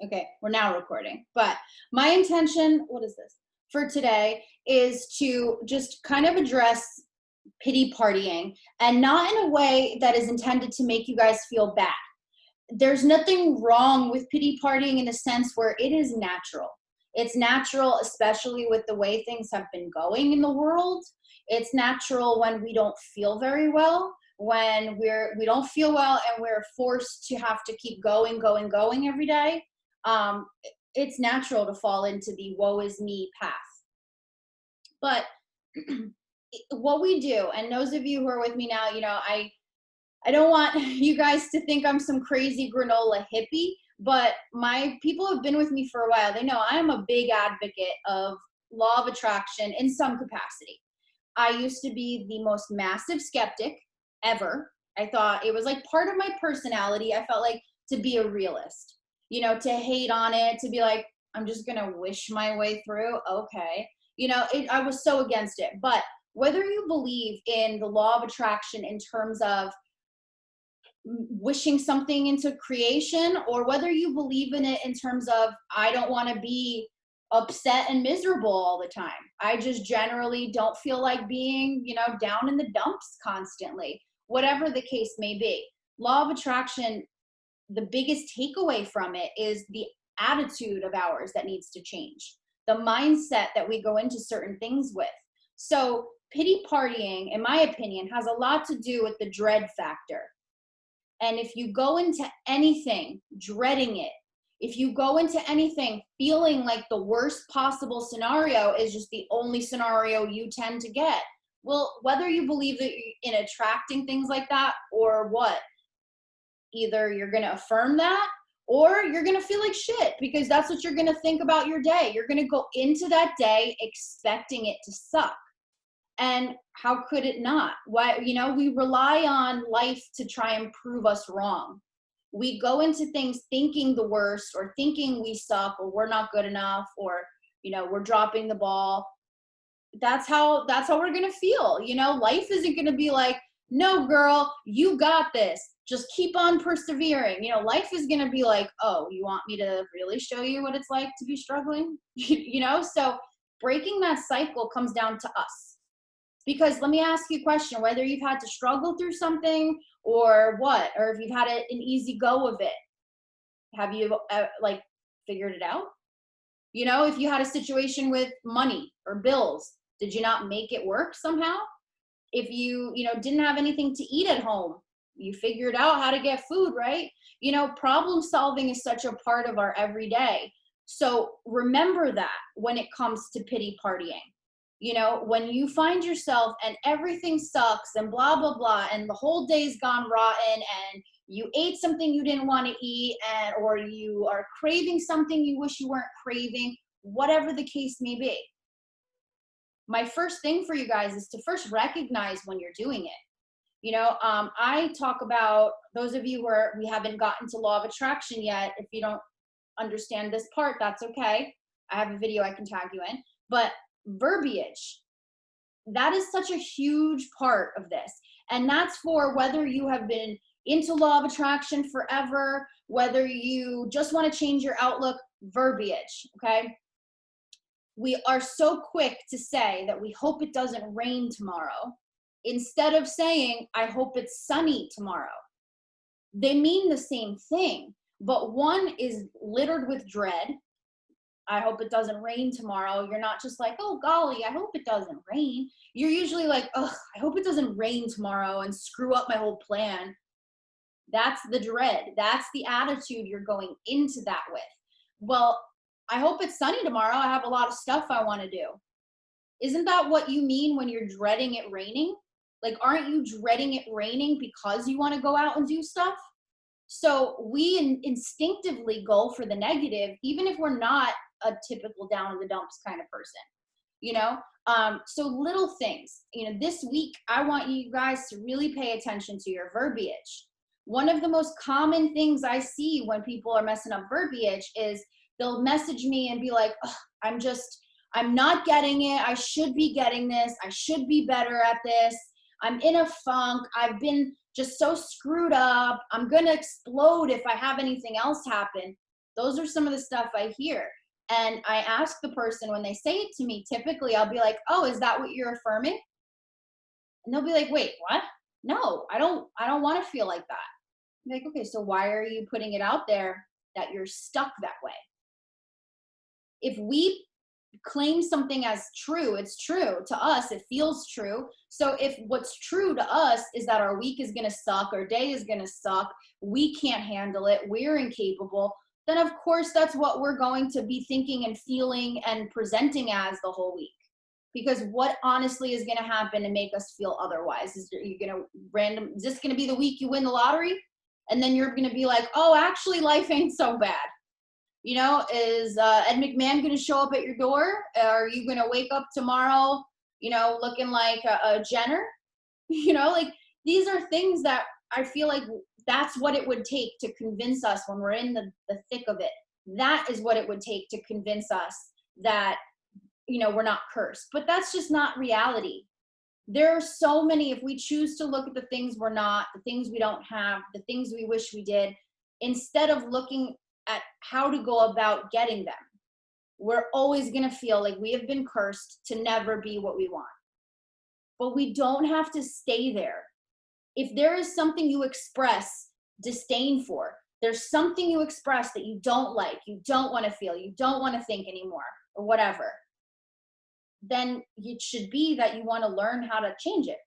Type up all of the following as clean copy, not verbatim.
Okay, we're now recording. But my intention, what is this? For today is to just kind of address pity partying, and not in a way that is intended to make you guys feel bad. There's nothing wrong with pity partying in a sense where it is natural. It's natural, especially with the way things have been going in the world. It's natural when we don't feel very well, when we don't feel well and we're forced to have to keep going every day. It's natural to fall into the woe is me path. But what we do, and those of you who are with me now, I don't want you guys to think I'm some crazy granola hippie, but my people who have been with me for a while. They know I am a big advocate of law of attraction in some capacity. I used to be the most massive skeptic ever. I thought it was like part of my personality. I felt like to be a realist, to hate on it, to be like, I'm just going to wish my way through. Okay. I was so against it. But whether you believe in the law of attraction in terms of wishing something into creation, or whether you believe in it in terms of, I don't want to be upset and miserable all the time. I just generally don't feel like being, down in the dumps constantly, whatever the case may be. Law of attraction, the biggest takeaway from it is the attitude of ours that needs to change, the mindset that we go into certain things with. So pity partying, in my opinion, has a lot to do with the dread factor. And if you go into anything dreading it, if you go into anything feeling like the worst possible scenario is just the only scenario you tend to get, well, whether you believe that in attracting things like that or what, either you're going to affirm that or you're going to feel like shit, because that's what you're going to think about your day. You're going to go into that day expecting it to suck. And how could it not? Why, we rely on life to try and prove us wrong. We go into things thinking the worst, or thinking we suck, or we're not good enough, or, we're dropping the ball. That's how we're going to feel. Life isn't going to be like, no, girl, you got this. Just keep on persevering. Life is going to be like, oh, you want me to really show you what it's like to be struggling? So breaking that cycle comes down to us. Because let me ask you a question, whether you've had to struggle through something or what, or if you've had an easy go of it, have you figured it out? If you had a situation with money or bills, did you not make it work somehow? If you, didn't have anything to eat at home, you figured out how to get food, right? Problem solving is such a part of our everyday. So remember that when it comes to pity partying. When you find yourself and everything sucks and blah, blah, blah, and the whole day's gone rotten and you ate something you didn't want to eat, or you are craving something you wish you weren't craving, whatever the case may be. My first thing for you guys is to first recognize when you're doing it. I talk about, those of you where we haven't gotten to law of attraction yet, if you don't understand this part, that's okay. I have a video I can tag you in. But verbiage, that is such a huge part of this. And that's for whether you have been into law of attraction forever, whether you just want to change your outlook. Verbiage, okay? We are so quick to say that we hope it doesn't rain tomorrow, instead of saying, I hope it's sunny tomorrow. They mean the same thing, but one is littered with dread. I hope it doesn't rain tomorrow. You're not just like, oh, golly, I hope it doesn't rain. You're usually like, oh, I hope it doesn't rain tomorrow and screw up my whole plan. That's the dread. That's the attitude you're going into that with. Well, I hope it's sunny tomorrow. I have a lot of stuff I want to do. Isn't that what you mean when you're dreading it raining? Like, aren't you dreading it raining because you want to go out and do stuff? So we instinctively go for the negative, even if we're not a typical down in the dumps kind of person, so little things, this week, I want you guys to really pay attention to your verbiage. One of the most common things I see when people are messing up verbiage is they'll message me and be like, I'm not getting it. I should be getting this. I should be better at this. I'm in a funk. I've been just so screwed up. I'm going to explode if I have anything else happen. Those are some of the stuff I hear. And I ask the person when they say it to me, typically I'll be like, oh, is that what you're affirming? And they'll be like, wait, what? No, I don't want to feel like that. I'm like, okay, so why are you putting it out there that you're stuck that way? If we claim something as true, it's true to us, it feels true. So if what's true to us is that our week is going to suck, our day is going to suck, we can't handle it, we're incapable, then of course that's what we're going to be thinking and feeling and presenting as the whole week. Because what honestly is going to happen and make us feel otherwise? Is you going to is this going to be the week you win the lottery? And then you're going to be like, oh, actually life ain't so bad. You know, is Ed McMahon going to show up at your door? Are you going to wake up tomorrow, you know, looking like a Jenner? You know, like these are things that I feel like that's what it would take to convince us when we're in the thick of it. That is what it would take to convince us that, you know, we're not cursed. But that's just not reality. There are so many, if we choose to look at the things we're not, the things we don't have, the things we wish we did, instead of looking at how to go about getting them, we're always going to feel like we have been cursed to never be what we want. But we don't have to stay there. If there is something you express disdain for, there's something you express that you don't like, you don't want to feel, you don't want to think anymore, or whatever, then it should be that you want to learn how to change it.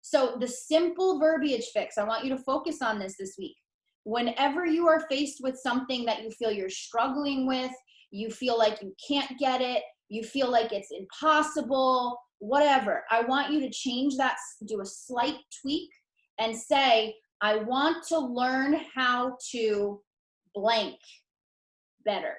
So the simple verbiage fix, I want you to focus on this week. Whenever you are faced with something that you feel you're struggling with, you feel like you can't get it, you feel like it's impossible, whatever, I want you to change that, do a slight tweak and say, I want to learn how to blank better.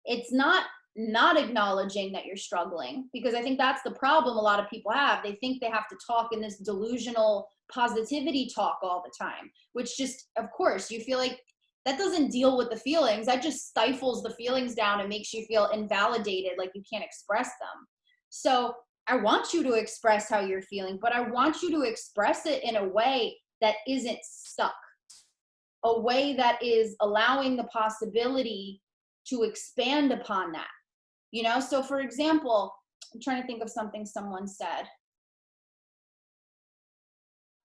It's not acknowledging that you're struggling, because I think that's the problem a lot of people have. They think they have to talk in this delusional positivity talk all the time, which just, of course, you feel like that doesn't deal with the feelings. That just stifles the feelings down and makes you feel invalidated, like you can't express them. So I want you to express how you're feeling, but I want you to express it in a way that isn't stuck, a way that is allowing the possibility to expand upon that. You know, so for example, I'm trying to think of something someone said.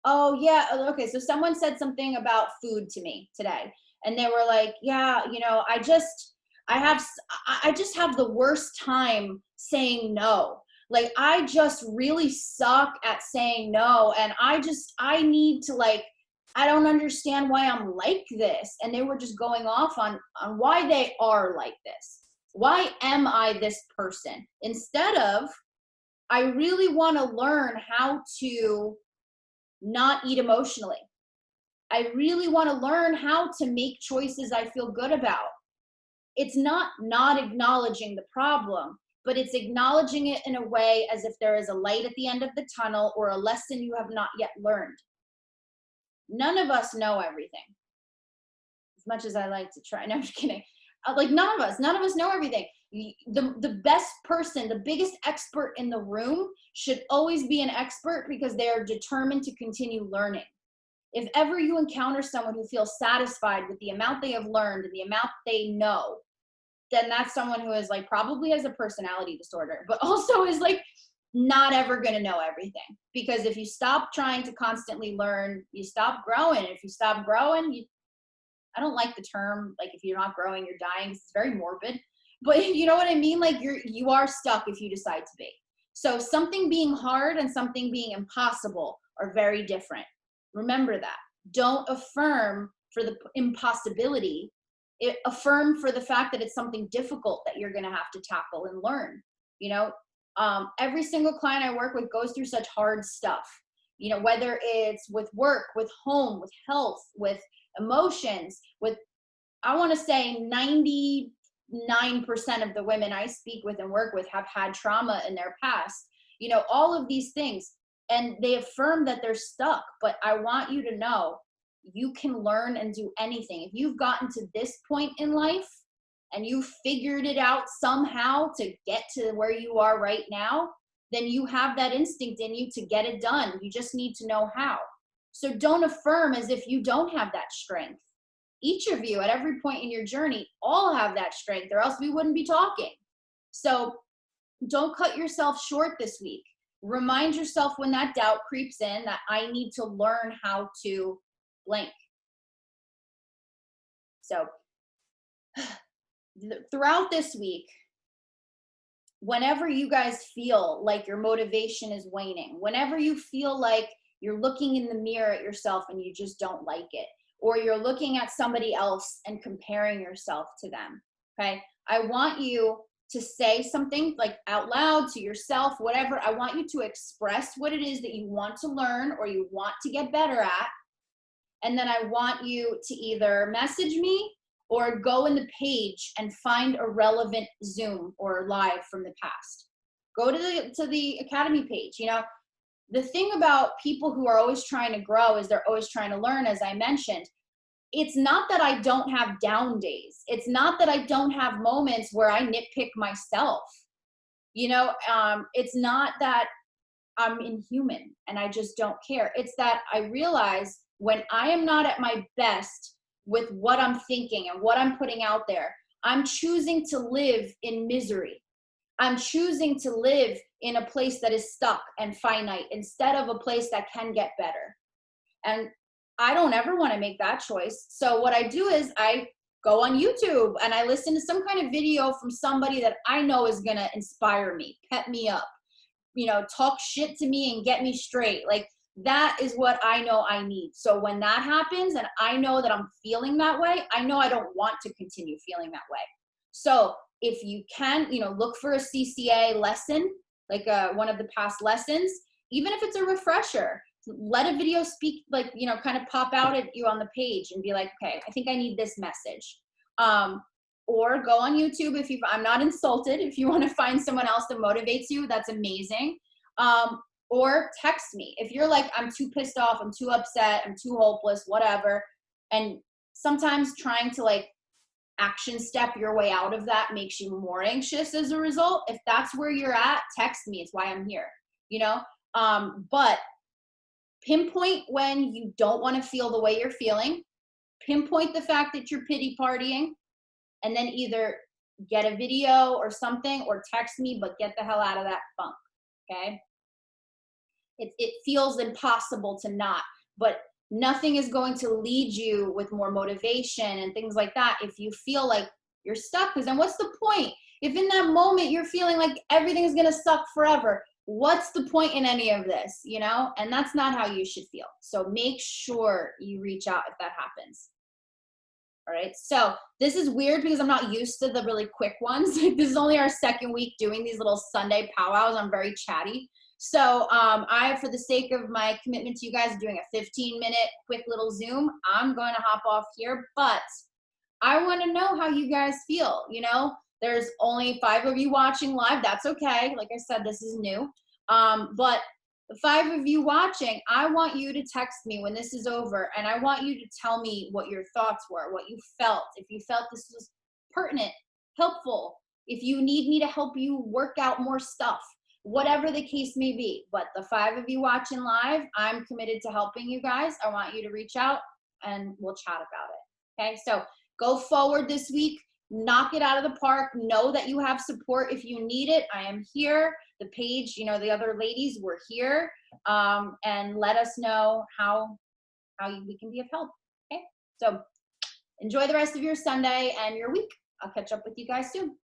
Oh yeah, okay, so someone said something about food to me today, and they were like, yeah, you know, I just have the worst time saying no. Like I just really suck at saying no, and I need to, like, I don't understand why I'm like this. And they were just going off on why they are like this. Why am I this person? Instead of, I really want to learn how to not eat emotionally. I really want to learn how to make choices I feel good about. It's not acknowledging the problem, but it's acknowledging it in a way as if there is a light at the end of the tunnel or a lesson you have not yet learned. None of us know everything, as much as I like to try. No, I'm just kidding. Like none of us know everything. The best person, the biggest expert in the room should always be an expert because they are determined to continue learning. If ever you encounter someone who feels satisfied with the amount they have learned and the amount they know, then that's someone who is like probably has a personality disorder, but also is like not ever going to know everything. Because if you stop trying to constantly learn, you stop growing. If you stop growing, I don't like the term, like if you're not growing, you're dying. It's very morbid, but you know what I mean? Like you are stuck if you decide to be. So something being hard and something being impossible are very different. Remember that. Don't affirm for the impossibility. Affirm for the fact that it's something difficult that you're going to have to tackle and learn. You know, every single client I work with goes through such hard stuff, you know, whether it's with work, with home, with health, with emotions, with, I want to say 99% of the women I speak with and work with have had trauma in their past, you know, all of these things, and they affirm that they're stuck. But I want you to know you can learn and do anything. If you've gotten to this point in life and you figured it out somehow to get to where you are right now, then you have that instinct in you to get it done. You just need to know how. So don't affirm as if you don't have that strength. Each of you at every point in your journey all have that strength, or else we wouldn't be talking. So don't cut yourself short this week. Remind yourself when that doubt creeps in that I need to learn how to blank. So throughout this week, whenever you guys feel like your motivation is waning, whenever you feel like you're looking in the mirror at yourself and you just don't like it, or you're looking at somebody else and comparing yourself to them, okay? I want you to say something like out loud to yourself, whatever. I want you to express what it is that you want to learn or you want to get better at. And then I want you to either message me or go in the page and find a relevant Zoom or live from the past. Go to the Academy page. You know, the thing about people who are always trying to grow is they're always trying to learn, as I mentioned. It's not that I don't have down days. It's not that I don't have moments where I nitpick myself. You know, it's not that I'm inhuman and I just don't care. It's that I realize when I am not at my best with what I'm thinking and what I'm putting out there, I'm choosing to live in misery. I'm choosing to live in a place that is stuck and finite instead of a place that can get better. And I don't ever want to make that choice. So what I do is I go on YouTube and I listen to some kind of video from somebody that I know is going to inspire me, pep me up, you know, talk shit to me and get me straight. Like, that is what I know I need. So when that happens and I know that I'm feeling that way, I know I don't want to continue feeling that way. So if you can, you know, look for a CCA lesson, like one of the past lessons, even if it's a refresher, let a video speak, like, you know, kind of pop out at you on the page and be like, okay, I think I need this message. Or go on YouTube if I'm not insulted. If you want to find someone else that motivates you, that's amazing. Or text me. If you're like, I'm too pissed off, I'm too upset, I'm too hopeless, whatever. And sometimes trying to like action step your way out of that makes you more anxious as a result. If that's where you're at, text me. It's why I'm here, you know? But pinpoint when you don't want to feel the way you're feeling. Pinpoint the fact that you're pity partying. And then either get a video or something or text me, but get the hell out of that funk, okay? It feels impossible to not, but nothing is going to lead you with more motivation and things like that if you feel like you're stuck. Because then what's the point? If in that moment you're feeling like everything is going to suck forever, what's the point in any of this, you know? And that's not how you should feel. So make sure you reach out if that happens. All right, so this is weird because I'm not used to the really quick ones. This is only our second week doing these little Sunday powwows. I'm very chatty. So for the sake of my commitment to you guys, doing a 15-minute quick little Zoom, I'm going to hop off here, but I want to know how you guys feel. You know, there's only 5 of you watching live. That's okay. Like I said, this is new. But the 5 of you watching, I want you to text me when this is over, and I want you to tell me what your thoughts were, what you felt, if you felt this was pertinent, helpful, if you need me to help you work out more stuff, whatever the case may be. But the 5 of you watching live, I'm committed to helping you guys. I want you to reach out and we'll chat about it. Okay, so go forward this week, knock it out of the park, know that you have support if you need it. I am here. The page, you know, the other ladies were here, and let us know how we can be of help. Okay, so enjoy the rest of your Sunday and your week. I'll catch up with you guys soon.